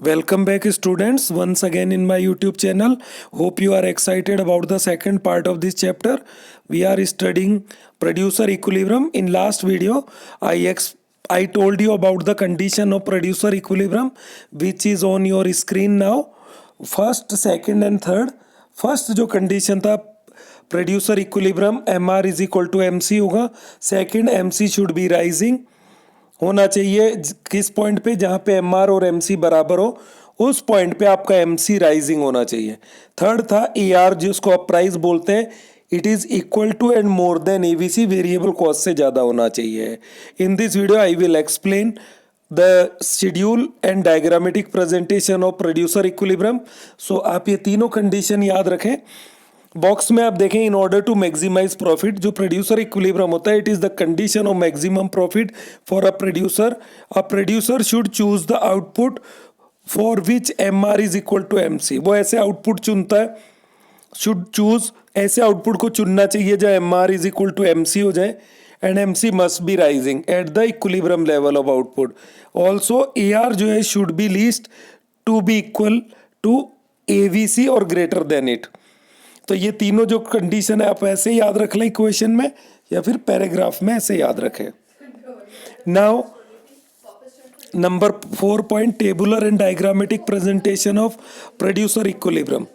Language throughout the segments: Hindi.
Welcome back, students, once again in my YouTube channel. Hope you are excited about the second part of this chapter. We are studying producer equilibrium. In last video, I told you about the condition of producer equilibrium, which is on your screen now. First, second and third. First जो condition था producer equilibrium MR is equal to MC होगा. Second, MC should be rising. होना चाहिए किस पॉइंट पे, जहाँ पे एम आर और एम सी बराबर हो, उस पॉइंट पे आपका एम सी राइजिंग होना चाहिए. थर्ड था ए आर, जिसको आप प्राइस बोलते हैं, it is equal to and more than A B C, variable cost से ज़्यादा होना चाहिए. In this video I will explain the schedule and diagrammatic presentation of producer equilibrium. So आप ये तीनों कंडीशन याद रखें. बॉक्स में आप देखें, in order to maximise profit, जो प्रोड्यूसर इक्विलिब्रियम होता है, it is the condition of maximum profit for a producer. A producer should choose the output for which M R is equal to M C. वो ऐसे आउटपुट चुनता है, शुड चूज, ऐसे आउटपुट को चुनना चाहिए जहाँ M R is equal to M C हो जाए, and M C must be rising at the equilibrium level of output. Also A R जो है should be least to be equal to A V C और ग्रेटर देन इट. तो ये तीनों जो कंडीशन है आप ऐसे याद रख लें इक्वेशन में, या फिर पैराग्राफ में ऐसे याद रखें. Now number 4 point, tabular and diagrammatic presentation of producer equilibrium.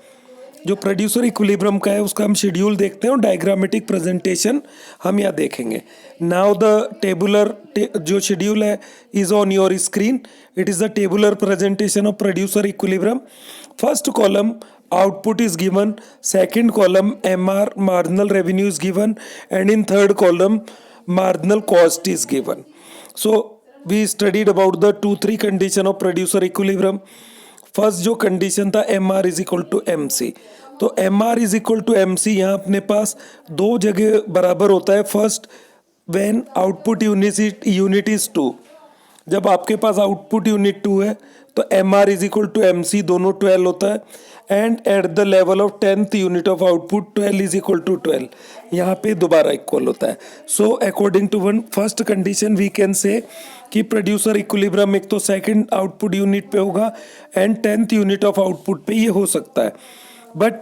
जो प्रोड्यूसर इक्विलिब्रियम का है उसका हम शेड्यूल देखते हैं और डायग्रामेटिक प्रेजेंटेशन हम यहाँ देखेंगे. नाउ द टेबुलर जो शेड्यूल है is on your screen. It is the tabular presentation of producer equilibrium. First column output is given, second column MR marginal revenue is given, and in third column marginal cost is given. So we studied about the 2-3 condition of producer equilibrium. First जो condition था MR is equal to MC. तो MR is equal to MC यहाँ अपने पास दो जगह बराबर होता है. First when output unit is 2, जब आपके पास आउटपुट यूनिट 2 है तो M R is equal to M C, दोनों 12 होता है. And at the level of 10th unit of output 12 is equal to 12, यहाँ पे दोबारा इक्वल होता है. So according to one first condition we can say कि प्रोड्यूसर इक्विलिब्रियम एक तो सेकंड आउटपुट यूनिट पे होगा and 10th unit of output पे ये हो सकता है. But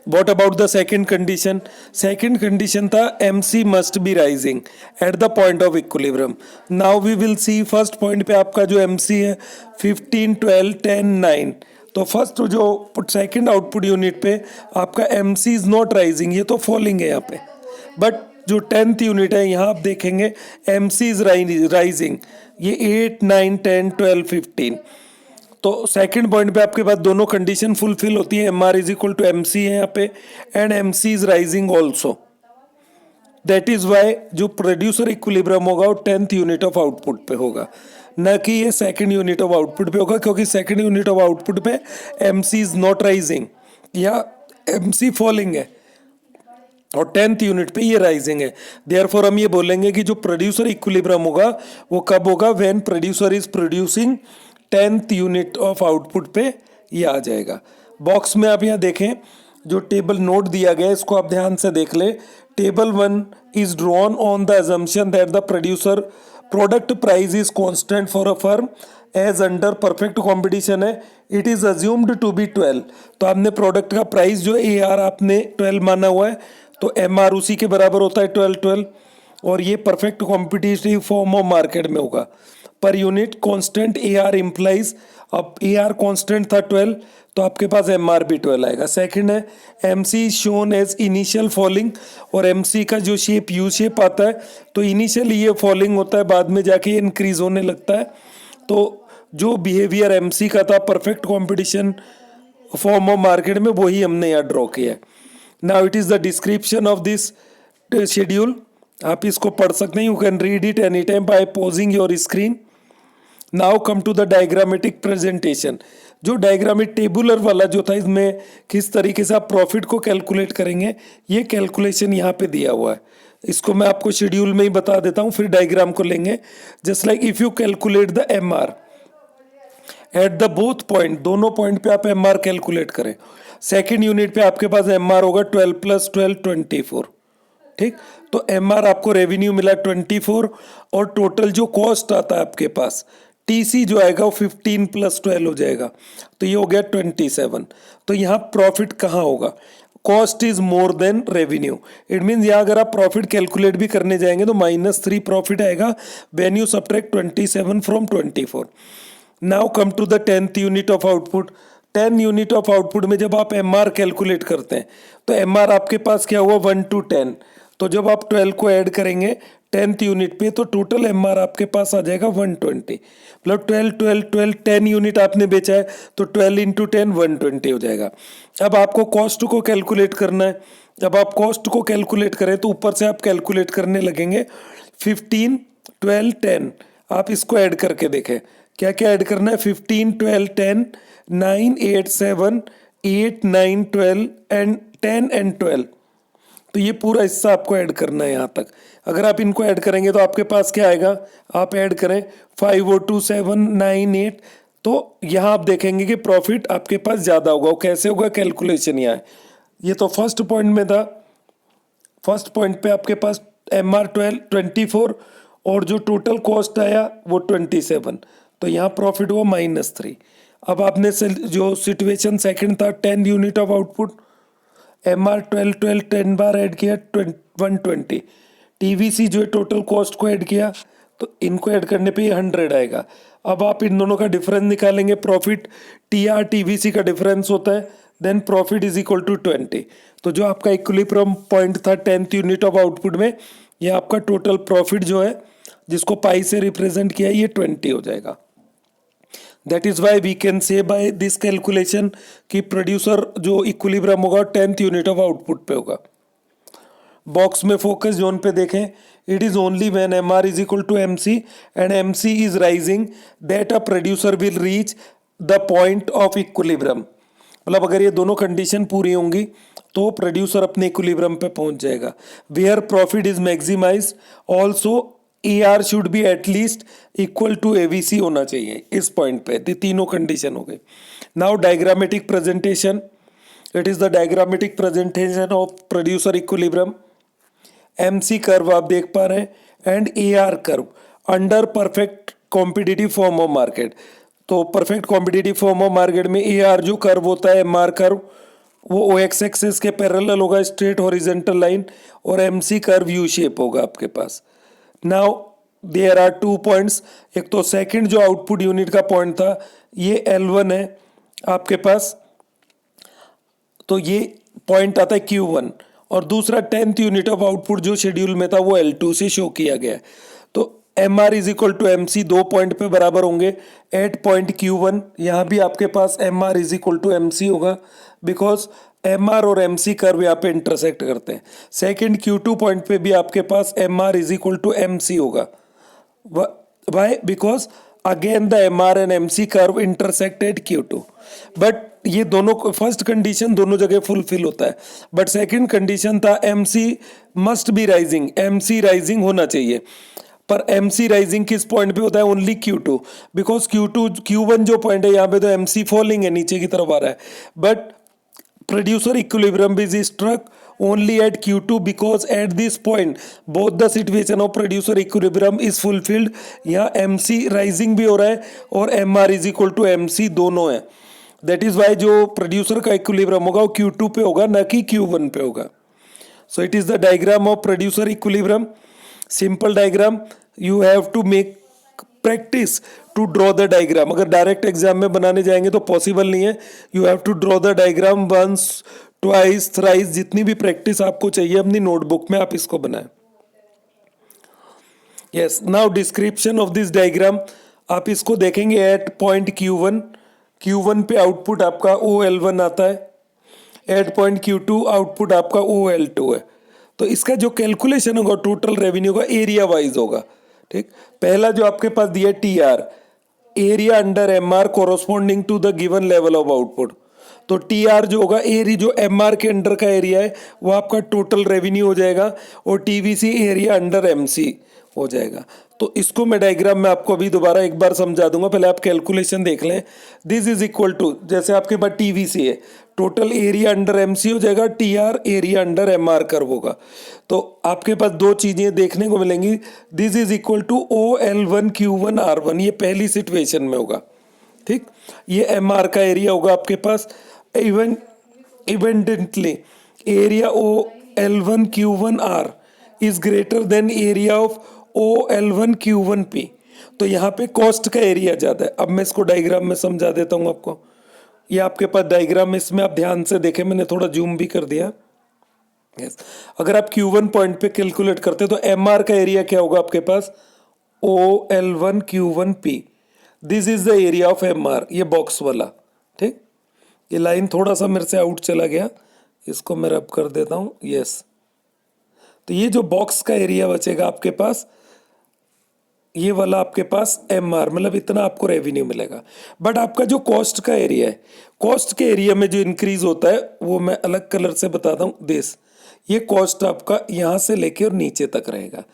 what about the second condition? Second condition था MC must be rising at the point of equilibrium. Now we will see first point पे आपका जो MC है 15, 12, 10, 9. तो फर्स्ट जो सेकंड आउटपुट यूनिट पे आपका MC is not rising, ये तो फॉलिंग है यहाँ पे. बट जो 10th यूनिट है यहाँ आप देखेंगे MC is rising, ये 8, 9, 10, 12, 15. तो सेकंड पॉइंट पे आपके पास दोनों कंडीशन फुलफिल होती है. M R is equal to M C है यहाँ पे, and M C is rising also. That is why जो प्रोड्यूसर इक्विलिब्रियम होगा वो 10th यूनिट ऑफ आउटपुट पे होगा, न कि ये सेकंड यूनिट ऑफ आउटपुट पे होगा, क्योंकि सेकंड यूनिट ऑफ आउटपुट पे M C is not rising या एम सी फॉलिंग है, और 10th यूनिट पे ये राइजिंग है. देयरफॉर हम ये बोलेंगे कि जो प्रोड्यूसर इक्विलिब्रियम होगा वो कब होगा, when producer is producing 10th unit of output पे ये आ जाएगा. बॉक्स में आप यहाँ देखें जो टेबल नोट दिया गया है इसको आप ध्यान से देख ले. Table 1 is drawn on the assumption that the producer product price is constant for a firm as under perfect competition है. It is assumed to be 12. तो आपने प्रोडक्ट का प्राइस जो ए आर आपने 12 माना हुआ है, तो एम आर उसी के बराबर होता है 12, और ये perfect competitive form of market में होगा. Per unit constant A R implies, अब ए आर कॉन्स्टेंट था 12 तो आपके पास एम आर भी 12 आएगा. सेकंड है M C shown as initial falling, और एम सी का जो शेप यू शेप आता है तो इनिशियली ये फॉलिंग होता है, बाद में जाके ये इंक्रीज होने लगता है. तो जो बिहेवियर एम सी का था perfect competition form of market में, वही हमने यहाँ ड्रॉ किया है. Now it is the description of this schedule. आप इसको पढ़ सकते हैं, you can read it any time by pausing your screen. Now come to the diagrammatic presentation. जो डायग्रामिक टेबुलर वाला जो था, इसमें किस तरीके से आप प्रॉफिट को कैलकुलेट करेंगे ये कैलकुलेशन यहाँ पे दिया हुआ है. इसको मैं आपको शेड्यूल में ही बता देता हूँ, फिर डायग्राम को लेंगे. Just like if you calculate the M R at the both point, दोनों पॉइंट पे आप एम आर कैलकुलेट करें. सेकेंड यूनिट पे आपके पास एम आर होगा 12 + 12 24. ठीक, तो एम आर आपको रेवेन्यू मिला 24, और टोटल जो कॉस्ट आता है आपके पास टीसी जो आएगा वो 15 + 12 हो जाएगा, तो ये हो गया 27। तो यहाँ प्रॉफिट कहाँ होगा? Cost is more than revenue. It means यहाँ अगर आप प्रॉफिट कैलकुलेट भी करने जाएंगे तो -3 प्रॉफिट आएगा when you subtract 27 from 24। Now come to the 10th unit of output. 10 unit of output में जब आप MR कैलकुलेट करते हैं तो MR आपके पास क्या हुआ 1 to 10। तो जब आप 12 को ऐड करेंगे 10th यूनिट पे तो टोटल MR आपके पास आ जाएगा 120। मतलब 12 12 12 10 यूनिट आपने बेचा है तो 12 × 10 120 हो जाएगा। अब आपको कॉस्ट को कैलकुलेट करना है। जब आप कॉस्ट को कैलकुलेट करें तो ऊपर से आप कैलकुलेट करने लगेंगे 15 12 10। आप इसको ऐड करके देखें क्या क्या ऐड करना है। 15 12 10 9 8 7 8 9 12 एंड 10 एंड 12। तो ये पूरा हिस्सा आपको ऐड करना है यहाँ तक। अगर आप इनको ऐड करेंगे तो आपके पास क्या आएगा, आप ऐड करें 5 और 2 7 9 8। तो यहाँ आप देखेंगे कि प्रॉफिट आपके पास ज़्यादा होगा। वो कैसे होगा, कैलकुलेशन यहाँ है। ये तो फर्स्ट पॉइंट में था। फर्स्ट पॉइंट पे आपके पास MR 24 और जो टोटल कॉस्ट आया वो 27। तो यहाँ प्रॉफिट हुआ -3। अब आपने जो सिचुएशन सेकंड था 10 unit of output, MR 12 12 10 bar add किया 120। TVC जो है टोटल कॉस्ट को ऐड किया तो इनको ऐड करने पे ये 100 आएगा। अब आप इन दोनों का डिफरेंस निकालेंगे। प्रॉफिट TR TVC का डिफरेंस होता है, then profit is equal to 20। तो जो आपका इक्विलिब्रियम पॉइंट था 10th यूनिट ऑफ आउटपुट में, ये आपका टोटल प्रॉफिट जो है जिसको पाई से रिप्रेजेंट किया ये 20 हो जाएगा। That is why we can say by this calculation कि प्रोड्यूसर जो इक्विलिब्रियम होगा 10th यूनिट ऑफ आउटपुट पे होगा। बॉक्स में फोकस जोन पे देखें, it is only when MR is equal to MC and MC is rising that a producer will reach the point of equilibrium. मतलब अगर ये दोनों कंडीशन पूरी होंगी तो प्रोड्यूसर अपने इक्विलिब्रियम पे पहुंच जाएगा। Where profit is maximise also AR should be at least equal to AVC होना चाहिए इस पॉइंट पे। तीनों कंडीशन हो गई। Now diagrammatic presentation, it is the diagrammatic presentation of producer equilibrium. MC curve आप देख पा रहे हैं and AR curve under perfect competitive form of market. तो perfect competitive form of market में AR जो कर्व होता है MR कर्व वो OX एक्सिस के पैरेलल होगा, स्ट्रेट हॉरिजॉन्टल लाइन, और MC कर्व U शेप होगा आपके पास। Now there are 2 points. एक तो सेकंड जो आउटपुट यूनिट का पॉइंट था ये L1 है आपके पास, तो ये पॉइंट आता है Q1, और दूसरा 10th यूनिट ऑफ आउटपुट जो शेड्यूल में था वो L2 से शो किया गया है। तो MR is equal to MC 2 point पे बराबर होंगे एट पॉइंट Q1। यहाँ भी आपके पास MR is equal to MC होगा बिकॉज MR और MC कर्व यहाँ पे इंटरसेक्ट करते हैं। सेकंड Q2 पॉइंट पे भी आपके पास MR is equal to MC होगा। Why? Because again the MR and MC curve intersect at Q2। But ये दोनों फर्स्ट कंडीशन दोनों जगह फुलफिल होता है, बट सेकंड कंडीशन था MC must be rising, MC rising होना चाहिए। पर MC राइजिंग किस पॉइंट पे होता है? ओनली Q2, बिकॉज Q1 जो पॉइंट है यहाँ पे तो MC फॉलिंग है, नीचे की तरफ आ रहा है। But producer equilibrium is struck only at Q2 because at this point both the situation of producer equilibrium is fulfilled। यहाँ MC राइजिंग भी हो रहा है और MR is equal to MC दोनों है। दैट इज वाई जो प्रोड्यूसर का इक्विलिब्रियम होगा वो Q2 पे होगा ना कि Q1 पे होगा। So it is the diagram of producer equilibrium. Simple diagram, you have to make practice to draw the diagram. अगर डायरेक्ट एग्जाम में बनाने जाएंगे तो पॉसिबल नहीं है। You have to draw the diagram once twice thrice, जितनी भी प्रैक्टिस आपको चाहिए अपनी नोटबुक में आप इसको बनाएं। Yes, now description of this diagram, आप इसको देखेंगे एट पॉइंट Q1 पे आउटपुट आपका OL1 आता है, एट पॉइंट Q2 आउटपुट आपका OL2 है। तो इसका जो कैलकुलेशन होगा टोटल रेवेन्यू का एरिया वाइज होगा। ठीक, पहला जो आपके पास दिया TR, area under MR corresponding to the given level of output. तो TR जो होगा एरिया जो MR के अंडर का एरिया है वो आपका टोटल रेवेन्यू हो जाएगा, और TVC एरिया अंडर MC हो जाएगा। तो इसको मैं डायग्राम में आपको अभी दोबारा एक बार समझा दूंगा, पहले आप कैलकुलेशन देख लें। दिस इज इक्वल टू, जैसे आपके पास टीवीसी है, टोटल एरिया अंडर एमसी हो जाएगा, TR area under MR curve होगा। तो आपके पास दो चीजें देखने को मिलेंगी। This is equal to OL1Q1R1, ये पहली सिचुएशन में होगा, ठीक। ये एमआर का एरिया होगा आपके पास। Evidently area OL1Q1R is greater than area of OL1Q1P। तो यहाँ पे कॉस्ट का एरिया ज़्यादा है। अब मैं इसको डायग्राम में समझा देता हूँ आपको। ये आपके पास डायग्राम, इसमें आप ध्यान से देखें, मैंने थोड़ा जूम भी कर दिया। यस, अगर आप Q1 पॉइंट पे कैलकुलेट करते तो MR का एरिया क्या होगा आपके पास, OL1Q1P। This is the area of MR, ये बॉक्स वाला, ठीक। ये लाइन थोड़ा सा मेरे से आउट चला गया, इसको मैं रब कर देता हूँ। यस, तो ये जो बॉक्स का एरिया बचेगा आपके पास, ये वाला आपके पास MR, मतलब इतना आपको रेवेन्यू मिलेगा। बट आपका जो कॉस्ट का एरिया है, कॉस्ट के एरिया में जो इंक्रीज होता है वो मैं अलग कलर से बताता हूँ। दिस, ये कॉस्ट आपका यहाँ से लेके और नीचे तक रहेगा।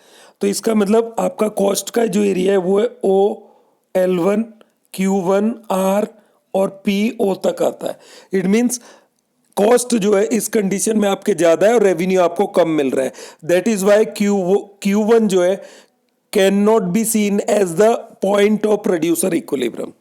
तो इसका मतलब आपका कॉस्ट का जो एरिया है वो है OL1Q1R और PO तक आता है। इट मीन्स कॉस्ट जो है इस कंडीशन में आपके ज्यादा है और रेवेन्यू आपको कम मिल रहा है। दैट इज वाई Q1 जो है can not be seen as the point of producer equilibrium.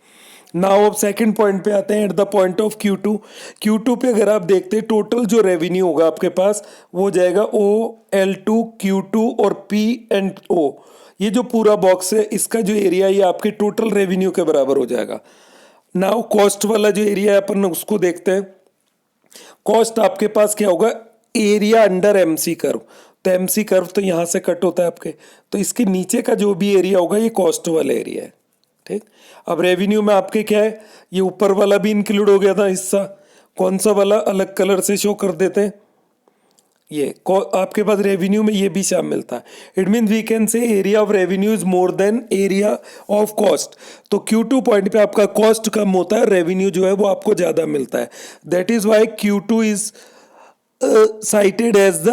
Now अब सेकंड पॉइंट पे आते हैं, eight the point of Q2 पे अगर आप देखते हैं टोटल जो रेवेन्यू होगा आपके पास वो जाएगा OL2 Q2 और P&O। ये जो पूरा बॉक्स है इसका जो एरिया ये आपके टोटल रेवेन्यू के बराबर हो जाएगा। नाउ कॉस्ट वाला जो एरिया है अपन उसको देखते हैं। कॉस्ट आपके पास क्या होगा, एरिया अंडर एमसी कर्व। तो एमसी कर्व तो यहां से कट होता है आपके, तो इसके नीचे का जो भी एरिया होगा ये कॉस्ट वाला एरिया है, ठीक। अब रेवेन्यू में आपके क्या है, ये ऊपर वाला भी इंक्लूड हो गया था हिस्सा। कौन सा वाला, अलग कलर से शो कर देते हैं। ये आपके पास रेवेन्यू में ये भी शामिल था। It mean we can say area of revenue is more than area of cost. तो Q2 पॉइंट पे आपका कॉस्ट कम होता है, रेवेन्यू जो है वो आपको ज्यादा मिलता है। That is why Q2 is cited as the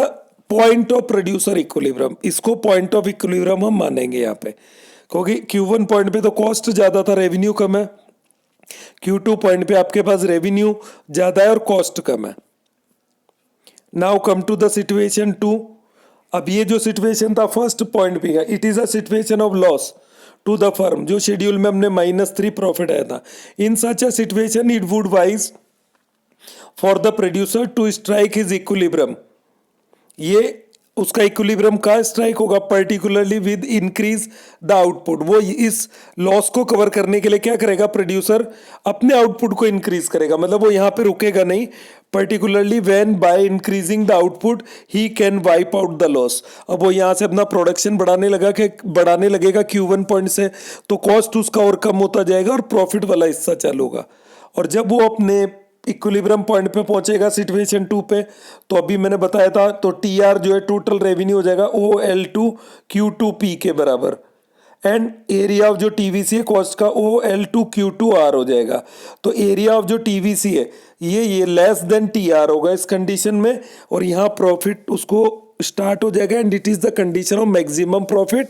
point of producer equilibrium. इसको पॉइंट ऑफ इक्विलिब्रियम हम मानेंगे यहाँ पे, क्योंकि Q1 पॉइंट पे तो कॉस्ट ज्यादा था, रेवेन्यू कम है। Q2 पॉइंट पे आपके पास रेवेन्यू ज्यादा है और कॉस्ट कम है। Now come to the situation 2। अब ये जो सिचुएशन था फर्स्ट पॉइंट पे, it is a situation of loss to the firm, जो शेड्यूल में हमने -3 प्रॉफिट आया था। In such a situation it would wise for the producer to strike his equilibrium. ये उसका इक्विलिब्रियम का स्ट्राइक होगा, particularly with increase the output. वो इस लॉस को कवर करने के लिए क्या करेगा, प्रोड्यूसर अपने आउटपुट को इंक्रीज करेगा। मतलब वो यहाँ पे रुकेगा नहीं, particularly when by increasing the output he can wipe out the loss. अब वो यहाँ से अपना प्रोडक्शन बढ़ाने लगेगा Q1 पॉइंट से, तो कॉस्ट उसका और कम होता जाएगा और प्रॉफिट वाला हिस्सा चालू होगा। और जब वो अपने इक्विलिब्रियम पॉइंट पे पहुंचेगा सिचुएशन 2 पे, तो अभी मैंने बताया था, तो TR जो है टोटल रेवेन्यू हो जाएगा OL2Q2P के बराबर, एंड एरिया ऑफ जो TVC है कॉस्ट का OL2Q2R हो जाएगा। तो एरिया ऑफ जो TVC है ये लेस देन TR होगा इस कंडीशन में, और यहाँ प्रॉफिट उसको स्टार्ट हो जाएगा, and it is the condition of maximum profit,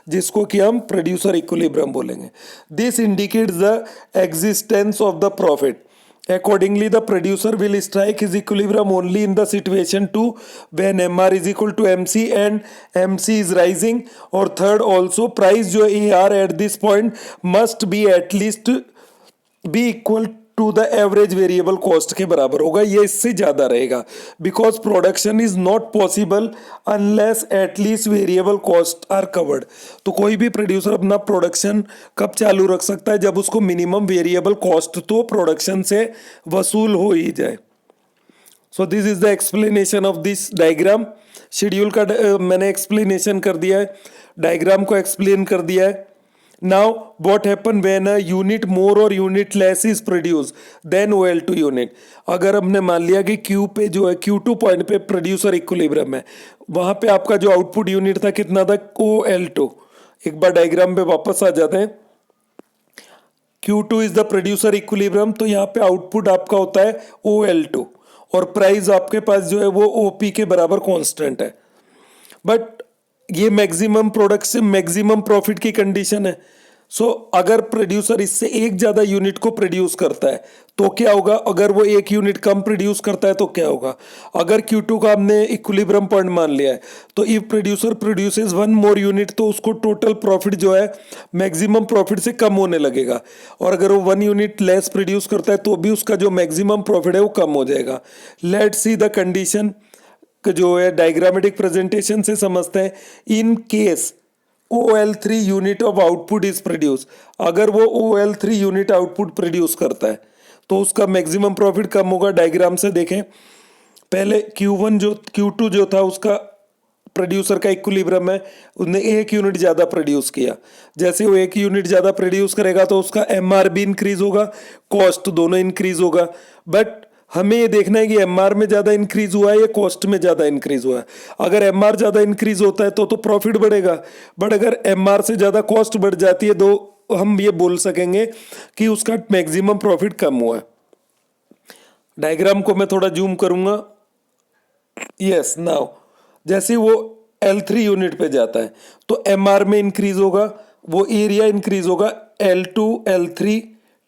जिसको कि हम प्रोड्यूसर इक्विलिब्रियम बोलेंगे। This indicates the existence of the profit. Accordingly, the producer will strike his equilibrium only in the situation 2 when MR is equal to MC and MC is rising. और third also price जो AR at this point must be at least be equal to the average variable cost के बराबर होगा, ये इससे ज्यादा रहेगा, because production is not possible unless at least variable cost are covered। तो कोई भी प्रोड्यूसर अपना प्रोडक्शन कब चालू रख सकता है, जब उसको मिनिमम वेरिएबल कॉस्ट तो प्रोडक्शन से वसूल हो ही जाए। So this is the explanation of this diagram. Schedule का मैंने एक्सप्लेनेशन कर दिया है, डायग्राम को एक्सप्लेन कर दिया है। Now what happen when a unit more or unit less is produced than OL2 unit। अगर हमने मान लिया कि Q पे जो है Q2 पॉइंट पे प्रोड्यूसर इक्विलिब्रियम है, वहां पे आपका जो आउटपुट यूनिट था कितना था, OL2। एक बार डायग्राम पे वापस आ जाते हैं। Q2 is the producer equilibrium, तो यहाँ पे आउटपुट आपका होता है OL2, और प्राइस आपके पास जो है वो OP के बराबर कांस्टेंट है। बट ये मैक्सिमम प्रोडक्शन मैक्सिमम प्रॉफिट की कंडीशन है। सो अगर प्रोड्यूसर इससे एक ज़्यादा यूनिट को प्रोड्यूस करता है तो क्या होगा, अगर वो एक यूनिट कम प्रोड्यूस करता है तो क्या होगा। अगर Q2 का हमने इक्विलिब्रियम पॉइंट मान लिया है तो if producer produces one more unit तो उसको टोटल प्रॉफिट जो है मैक्सिमम प्रॉफिट से कम होने लगेगा, और अगर वो वन यूनिट लेस प्रोड्यूस करता है तो भी उसका जो मैक्सिमम प्रॉफिट है वो कम हो जाएगा। लेट्स सी द कंडीशन जो है डायग्रामेटिक प्रेजेंटेशन से समझते हैं। In case OL3 unit of output is produce, अगर वो OL3 यूनिट आउटपुट प्रोड्यूस करता है तो उसका मैक्सिमम प्रॉफिट कम होगा। डायग्राम से देखें, पहले Q2 जो था उसका प्रोड्यूसर का इक्विलिब्रियम है, उसने एक यूनिट ज़्यादा प्रोड्यूस किया। जैसे वो एक यूनिट ज़्यादा प्रोड्यूस करेगा तो उसका MR भी इंक्रीज होगा, कॉस्ट दोनों इंक्रीज होगा। बट हमें ये देखना है कि MR में ज़्यादा इंक्रीज हुआ है या कॉस्ट में ज़्यादा इंक्रीज हुआ है। अगर MR ज़्यादा इंक्रीज होता है तो प्रॉफिट बढ़ेगा, बट अगर MR से ज़्यादा कॉस्ट बढ़ जाती है तो हम ये बोल सकेंगे कि उसका मैक्सिमम प्रॉफिट कम हुआ है। डायग्राम को मैं थोड़ा जूम करूंगा। यस, नाउ जैसे वो L3 यूनिट पे जाता है तो MR में इंक्रीज होगा, वो एरिया इंक्रीज होगा L2, L3,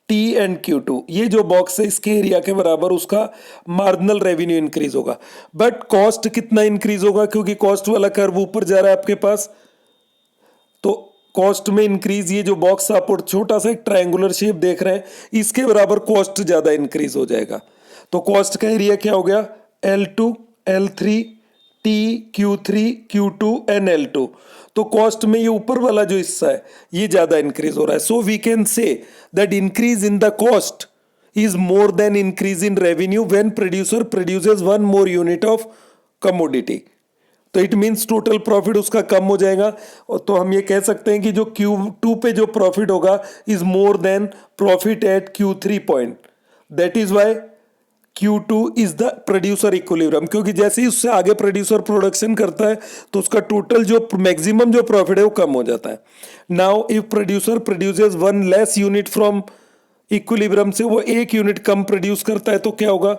T and Q2, ये जो बॉक्स है इसके एरिया के बराबर उसका मार्जिनल रेवेन्यू इंक्रीज होगा। बट कॉस्ट कितना इंक्रीज होगा, क्योंकि कॉस्ट वाला कर्व ऊपर जा रहा है आपके पास, तो कॉस्ट में इंक्रीज, ये जो बॉक्स आप और छोटा सा एक ट्रायंगुलर शेप देख रहे हैं इसके बराबर कॉस्ट ज्यादा इंक्रीज हो जाएगा। तो कॉस्ट का एरिया क्या हो गया, L2, L3, T, Q3, Q2 and L2। तो कॉस्ट में ये ऊपर वाला जो हिस्सा है ये ज्यादा इंक्रीज हो रहा है। So we can say that increase in the cost is more than increase in revenue when producer produces one more unit of commodity। तो इट मीन्स टोटल प्रॉफिट उसका कम हो जाएगा, और तो हम ये कह सकते हैं कि जो Q2 पे जो प्रॉफिट होगा is more than profit at Q3 point. That is why Q2 is the producer equilibrium, क्योंकि जैसे ही उससे आगे प्रोड्यूसर प्रोडक्शन करता है तो उसका टोटल जो मैक्सिमम जो प्रॉफिट है वो कम हो जाता है। Now if producer produces one less unit from equilibrium से वो एक यूनिट कम प्रोड्यूस करता है तो क्या होगा,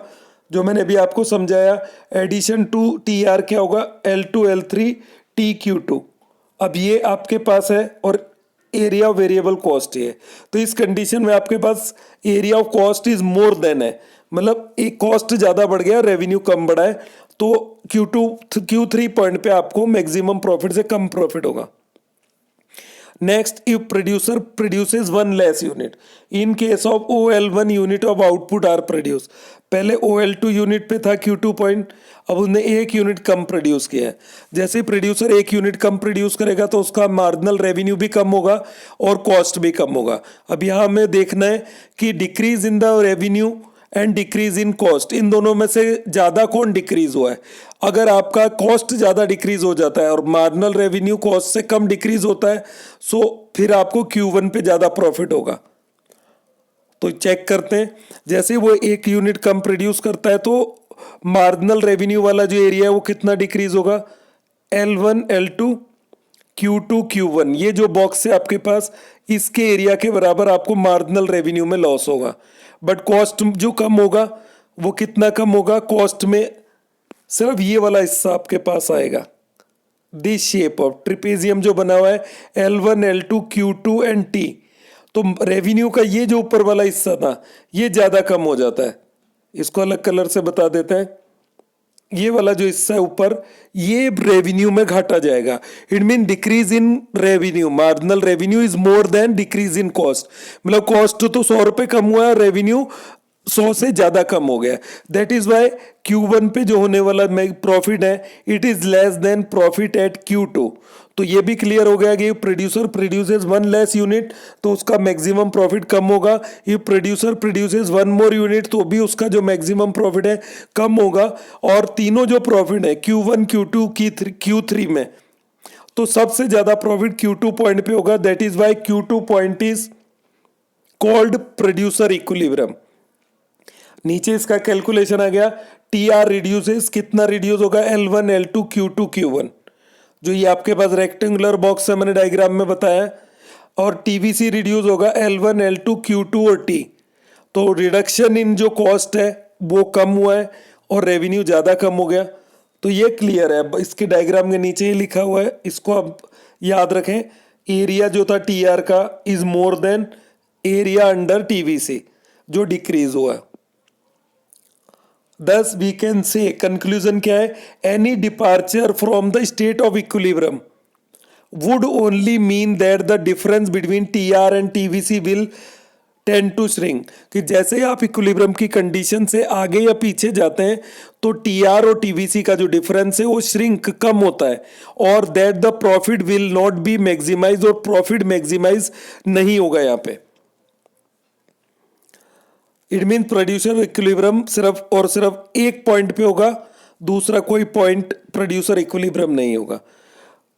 जो मैंने अभी आपको समझाया, एडिशन टू TR क्या होगा, L2, L3, TQ2। अब ये आपके पास है और एरिया ऑफ वेरिएबल कॉस्ट है, तो इस कंडीशन में आपके पास area of cost is more than है, मतलब एक कॉस्ट ज़्यादा बढ़ गया रेवेन्यू कम बढ़ा है, तो Q3 पॉइंट पे आपको मैक्सिमम प्रॉफिट से कम प्रॉफिट होगा। Next, if producer produces one less unit, in case of OL1 unit of output are produced, पहले OL2 यूनिट पे था Q2 पॉइंट, अब उसने एक यूनिट कम प्रोड्यूस किया है। जैसे प्रोड्यूसर एक यूनिट कम प्रोड्यूस करेगा तो उसका मार्जिनल रेवेन्यू भी कम होगा और कॉस्ट भी कम होगा। अब यहाँ हमें देखना है कि decrease in the revenue and decrease in cost, इन दोनों में से ज़्यादा कौन डिक्रीज हुआ है। अगर आपका कॉस्ट ज़्यादा डिक्रीज हो जाता है और मार्जिनल रेवेन्यू कॉस्ट से कम डिक्रीज होता है, सो फिर आपको Q1 पे ज़्यादा प्रॉफिट होगा। तो चेक करते हैं, जैसे वो एक यूनिट कम प्रोड्यूस करता है तो मार्जिनल रेवेन्यू वाला जो एरिया है वो कितना डिक्रीज होगा, L1, L2, Q2, Q1, ये जो बॉक्स है आपके पास इसके एरिया के बराबर आपको मार्जिनल रेवेन्यू में लॉस होगा। बट कॉस्ट जो कम होगा वो कितना कम होगा, कॉस्ट में सिर्फ ये वाला हिस्सा आपके पास आएगा, दिस शेप ऑफ ट्रिपेजियम जो बना हुआ है L1, L2, Q2 and T। तो रेवेन्यू का ये जो ऊपर वाला हिस्सा था ये ज़्यादा कम हो जाता है। इसको अलग कलर से बता देते हैं, ये वाला जो हिस्सा है ऊपर ये रेवेन्यू में घाटा जाएगा। It mean decrease in revenue, marginal revenue is more then decrease in cost, मतलब कॉस्ट तो 100 रुपये कम हुआ है, रेवेन्यू 100 से ज्यादा कम हो गया। दैट इज वाई Q1 पे जो होने वाला प्रॉफिट है it is less than profit at Q2। तो ये भी क्लियर हो गया कि producer produces one less unit तो उसका मैक्सिमम प्रॉफिट कम होगा, ये producer produces one more unit तो भी उसका जो मैक्सिमम प्रॉफिट है कम होगा। और तीनों जो प्रॉफिट है Q1, Q2, Q3 में, तो सबसे ज्यादा प्रॉफिट Q2 पॉइंट पे होगा। That is why Q2 point is called producer equilibrium. नीचे इसका कैलकुलेशन आ गया, TR रिड्यूसेस, कितना रिड्यूस होगा, L1, L2, Q2, Q1, जो ये आपके पास रेक्टेंगुलर बॉक्स है मैंने डायग्राम में बताया, और TVC रिड्यूस होगा L1, L2, Q2 और T। तो रिडक्शन इन जो कॉस्ट है वो कम हुआ है और रेवेन्यू ज़्यादा कम हो गया। तो ये क्लियर है। अब इसके डायग्राम के नीचे ये लिखा हुआ है, इसको अब याद रखें। एरिया जो था टी आर का is more than area under TVC, जो डिक्रीज हुआ है। Thus we can say, conclusion क्या है, any departure from the state of equilibrium would only mean that the difference between TR and TVC will tend to shrink। कि जैसे ही आप इक्विलिब्रियम की कंडीशन से आगे या पीछे जाते हैं तो TR और TVC का जो डिफरेंस है वो श्रिंक कम होता है, और that the profit will not be maximise, और प्रॉफिट मैक्सिमाइज नहीं होगा यहाँ पे। इट मीन प्रोड्यूसर इक्विलिब्रियम सिर्फ और सिर्फ एक पॉइंट पे होगा, दूसरा कोई पॉइंट प्रोड्यूसर इक्विलिब्रियम नहीं होगा।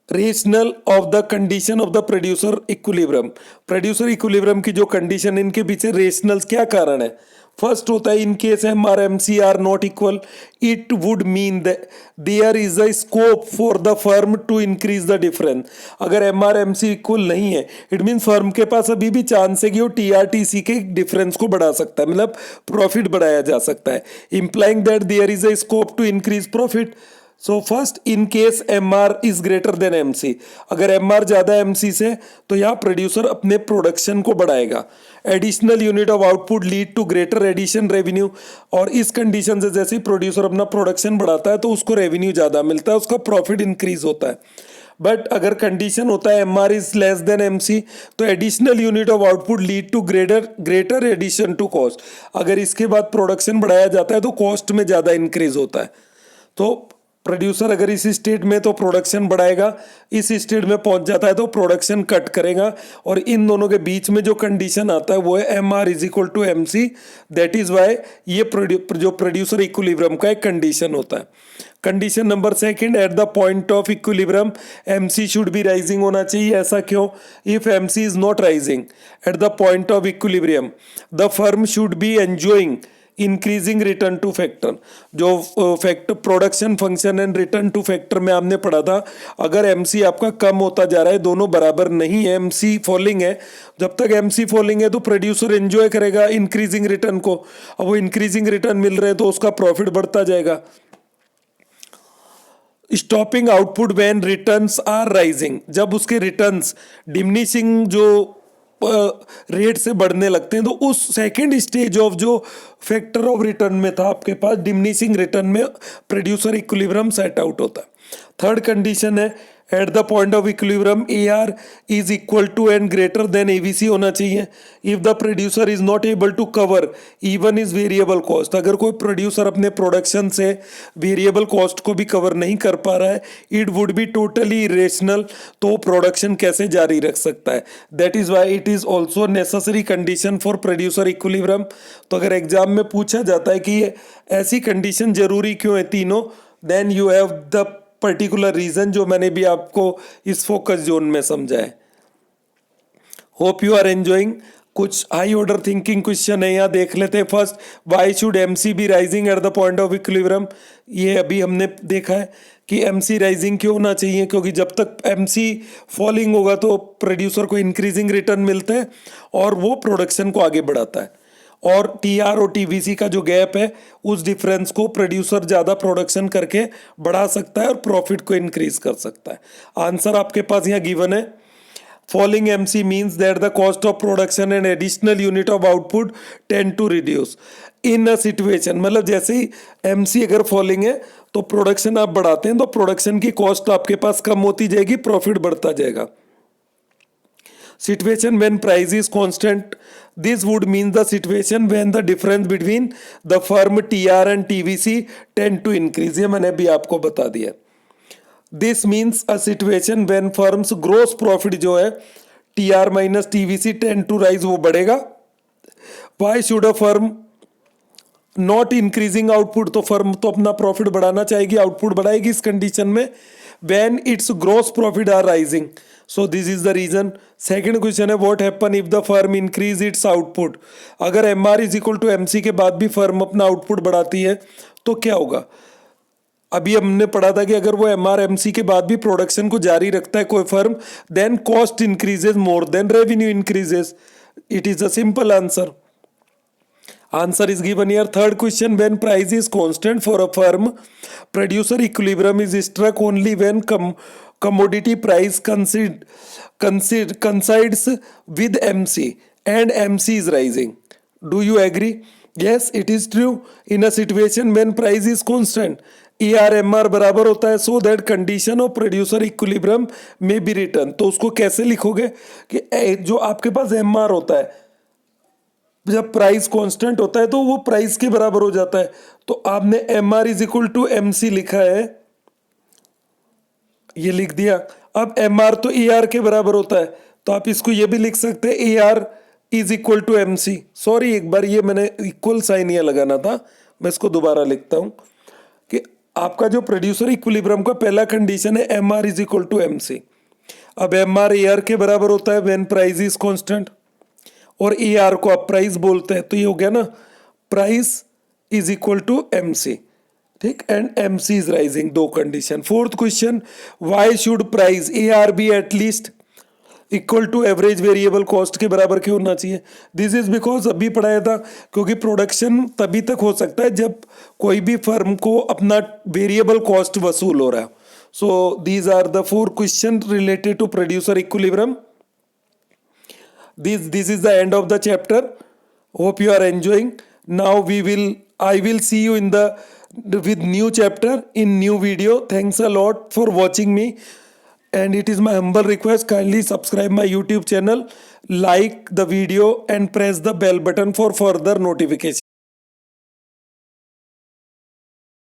Rational of the condition of the producer equilibrium, producer equilibrium की जो कंडीशन, इनके पीछे रेशनल क्या कारण है। फर्स्ट होता है, in case M R M C are not equal, it would mean there is a scope for the firm to increase the difference. अगर M R M C equal नहीं है, इट मीन फर्म के पास अभी भी चांस है कि वो टी आर टी सी के डिफरेंस को बढ़ा सकता है, मतलब प्रॉफिट बढ़ाया जा सकता है, implying that there is a scope to increase profit. So first, in case M R is greater than M C, अगर एम आर ज्यादा एम सी से, तो यहाँ प्रोड्यूसर अपने प्रोडक्शन को बढ़ाएगा। Additional unit of output lead to greater addition revenue, और इस कंडीशन से जैसे ही प्रोड्यूसर अपना प्रोडक्शन बढ़ाता है तो उसको रेवेन्यू ज़्यादा मिलता है, उसका प्रॉफिट इंक्रीज होता है। बट अगर कंडीशन होता है M R is less than M C, तो additional unit of output lead to greater addition to cost. अगर इसके बाद प्रोडक्शन बढ़ाया जाता है तो कॉस्ट में ज़्यादा इंक्रीज होता है। तो प्रोड्यूसर अगर इस स्टेट में तो प्रोडक्शन बढ़ाएगा, इस स्टेट में पहुंच जाता है तो प्रोडक्शन कट करेगा, और इन दोनों के बीच में जो कंडीशन आता है वो है M R is equal to M C. That is why ये जो प्रोड्यूसर इक्विलिब्रियम का एक कंडीशन होता है। Condition number second, at the point of equilibrium M C should be rising होना चाहिए। ऐसा क्यों? If M C is not rising at the point of equilibrium, the firm should be enjoying increasing return to factor. जो factor production function and return to factor में हमने पढ़ा था, अगर एमसी आपका कम होता जा रहा है, दोनों बराबर नहीं है, एमसी फॉलिंग है, जब तक एमसी फॉलिंग है तो प्रोड्यूसर एंजॉय करेगा इंक्रीजिंग रिटर्न को। अब वो इंक्रीजिंग रिटर्न मिल रहे हैं तो उसका प्रॉफिट बढ़ता जाएगा। Stopping output when returns are rising, जब उसके रिटर्न्स डिमिनिशिंग जो रेट से बढ़ने लगते हैं तो उस सेकेंड स्टेज ऑफ जो फैक्टर ऑफ रिटर्न में था आपके पास, डिमिनिशिंग रिटर्न में प्रोड्यूसर इक्विलिब्रियम सेट आउट होता है। थर्ड कंडीशन है, at the point of equilibrium A R is equal to and greater than AVC होना चाहिए। If the producer is not able to cover even is variable cost, अगर कोई प्रोड्यूसर अपने प्रोडक्शन से वेरिएबल कॉस्ट को भी कवर नहीं कर पा रहा है, it would be totally irrational, तो प्रोडक्शन कैसे जारी रख सकता है। That is why it is also necessary condition for producer equilibrium. तो अगर एग्जाम में पूछा जाता है कि ऐसी कंडीशन जरूरी क्यों है तीनों, then you have the particular reason जो मैंने भी आपको इस फोकस जोन में समझाया। Hope you are enjoying. कुछ हाई ऑर्डर थिंकिंग क्वेश्चन है, यहाँ देख लेते हैं। First, why should MC be rising at the point of equilibrium. ये अभी हमने देखा है कि एमसी राइजिंग क्यों होना चाहिए, क्योंकि जब तक एमसी फॉलिंग होगा तो प्रोड्यूसर को इंक्रीजिंग रिटर्न मिलते हैं और वो प्रोडक्शन को आगे बढ़ाता है, और टीआर और टीवीसी का जो गैप है उस डिफरेंस को प्रोड्यूसर ज़्यादा प्रोडक्शन करके बढ़ा सकता है और प्रॉफिट को इंक्रीज कर सकता है। आंसर आपके पास यहाँ गिवन है। Falling MC means that the cost of production and additional unit of output tend to reduce in a situation, मतलब जैसे ही एमसी अगर फॉलिंग है तो प्रोडक्शन आप बढ़ाते हैं तो प्रोडक्शन की कॉस्ट आपके पास कम होती जाएगी, प्रॉफिट बढ़ता जाएगा। Situation when price is constant, this would mean the situation when the difference between the firm TR and TVC tend to increase, ये मैंने भी आपको बता दिया। This means a situation when firms gross profit जो है TR minus TVC tend to rise, वो बढ़ेगा। Why should a firm not increasing output, तो फर्म तो अपना प्रॉफिट बढ़ाना चाहेगी, आउटपुट बढ़ाएगी इस कंडीशन में। when its gross profit are rising, so this is the reason। Second question है, what happen if the firm increase its output, अगर M R is equal to M C के बाद भी फर्म अपना आउटपुट बढ़ाती है तो क्या होगा। अभी हमने पढ़ा था कि अगर वो एम आर एम सी के बाद भी प्रोडक्शन को जारी रखता है कोई firm, then cost increases more than revenue increases. It is a simple answer. Answer is given here. Third question, when price is constant for a firm, producer equilibrium is struck only when commodity price coincides with MC and MC is rising. Do you agree? Yes, it is true. In a situation when price is constant, ER/MR बराबर होता है, so that condition of producer equilibrium may be written. तो उसको कैसे लिखोगे कि जो आपके पास MR होता है, जब प्राइस कांस्टेंट होता है तो वो प्राइस के बराबर हो जाता है। तो आपने MR is equal to MC लिखा है, ये लिख दिया। अब MR तो ER के बराबर होता है, तो आप इसको ये भी लिख सकते हैं ER is equal to MC। Sorry, एक बार ये मैंने इक्वल साइन ये लगाना था, मैं इसको दोबारा लिखता हूं कि आपका जो प्रोड्यूसर इक्विलिब्रियम का पहला कंडीशन है MR is equal to MC। अब MR ER के बराबर होता है व्हेन प्राइस इज कांस्टेंट, और ER को आप प्राइस बोलते हैं, तो ये हो गया ना, price is equal to MC, ठीक, एंड MC इज राइजिंग। दो condition. Fourth question, why should price AR be at least equal to average variable cost के बराबर क्यों होना चाहिए? दिस इज बिकॉज अभी पढ़ाया था, क्योंकि प्रोडक्शन तभी तक हो सकता है जब कोई भी फर्म को अपना वेरिएबल कॉस्ट वसूल हो रहा है। So these are the 4 question related to producer equilibrium. This is the end of the chapter. Hope you are enjoying. Now I will see you with new chapter in new video. Thanks a lot for watching me, and it is my humble request, kindly subscribe my YouTube channel, like the video and press the bell button for further notification.